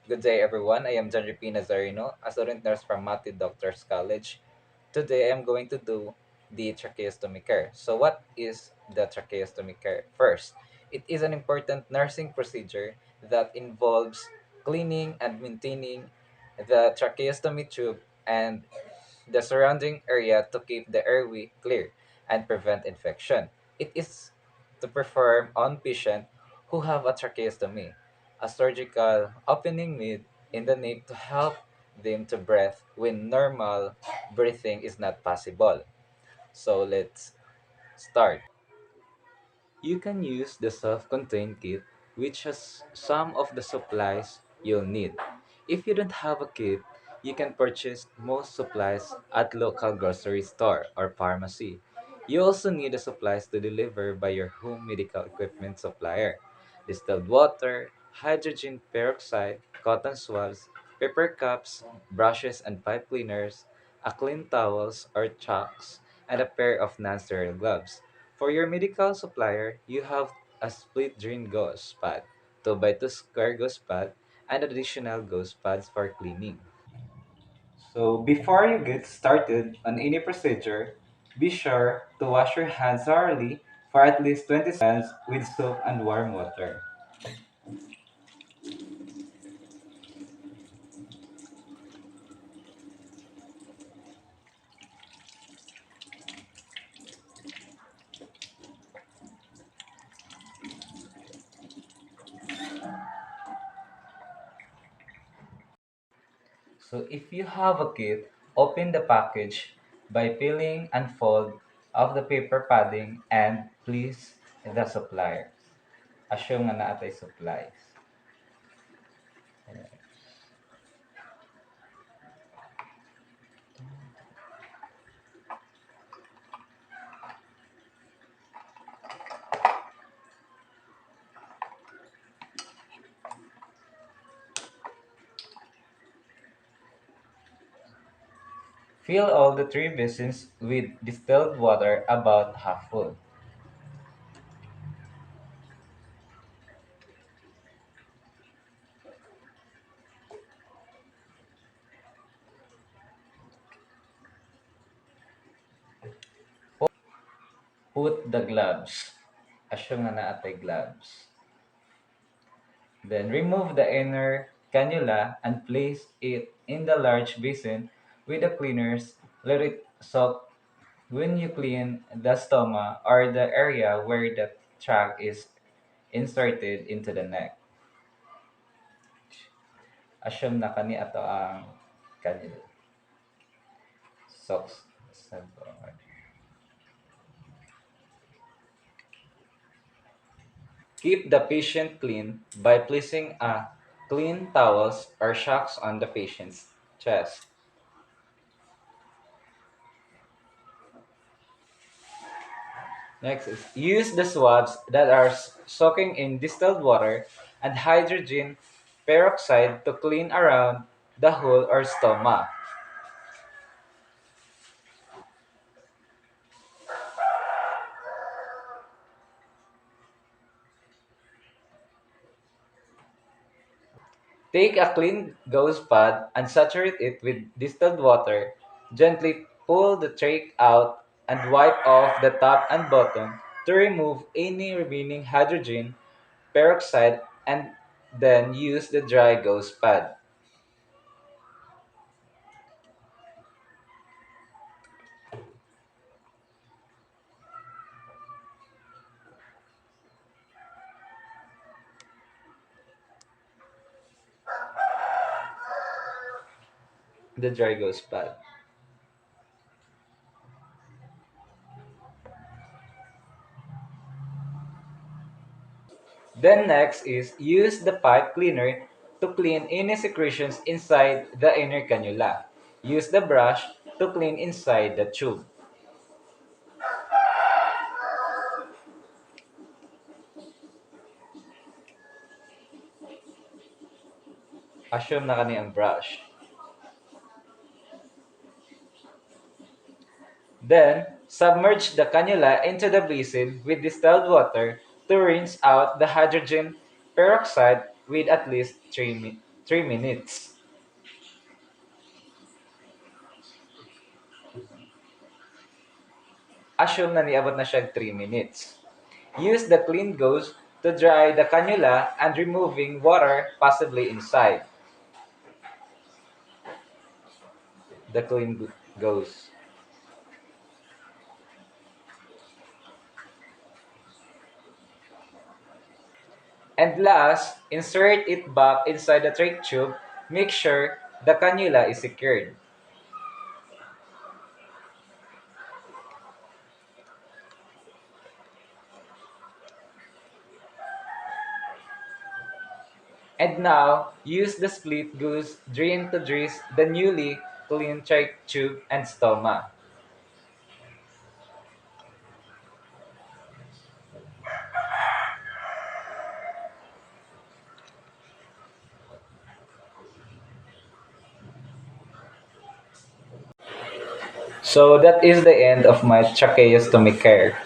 Good day, everyone. I am John P. Nazarino, a student nurse from Mati Doctors College. Today, I am going to do the tracheostomy care. So, what is the tracheostomy care? First, it is an important nursing procedure that involves cleaning and maintaining the tracheostomy tube and the surrounding area to keep the airway clear and prevent infection. It is to perform on patients who have a tracheostomy, a surgical opening made in the neck to help them to breathe when normal breathing is not possible. So let's start. You can use the self-contained kit, which has some of the supplies you'll need. If you don't have a kit, you can purchase most supplies at local grocery store or pharmacy. You also need the supplies to deliver by your home medical equipment supplier. Distilled water, hydrogen peroxide, cotton swabs, paper cups, brushes and pipe cleaners, a clean towels or chalks, and a pair of non-sterile gloves. For your medical supplier, you have a split drain gauze pad, 2 by 2 square gauze pad, and additional gauze pads for cleaning. So before you get started on any procedure, be sure to wash your hands thoroughly for at least 20 seconds with soap and warm water. So if you have a kit, open the package by peeling and fold off the paper padding and please the supplier. Assume nga naatay supplies. Fill all the 3 basins with distilled water about half full. Put the gloves. Assume nga naatay gloves. Then remove the inner cannula and place it in the large basin with the cleaners. Let it soak when you clean the stoma or the area where the tract is inserted into the neck. Assume na kani ato ang cannula. Socks. Keep the patient clean by placing a clean towels or socks on the patient's chest. Next is use the swabs that are soaking in distilled water and hydrogen peroxide to clean around the hole or stoma. Take a clean gauze pad and saturate it with distilled water. Gently pull the trach out and wipe off the top and bottom to remove any remaining hydrogen peroxide and then use the dry gauze pad. The dry gauze pad. Then next is use the pipe cleaner to clean any secretions inside the inner cannula. Use the brush to clean inside the tube. Assume na kani ang brush. Then, submerge the cannula into the basin with distilled water to rinse out the hydrogen peroxide with at least 3 minutes. Assume na niabot na siya 3 minutes. Use the clean gauze to dry the cannula and removing water possibly inside. The clean gauze. And last, insert it back inside the trach tube. Make sure the cannula is secured. And now, use the split gauze drain to dress the newly cleaned trach tube and stoma. So that is the end of my tracheostomy care.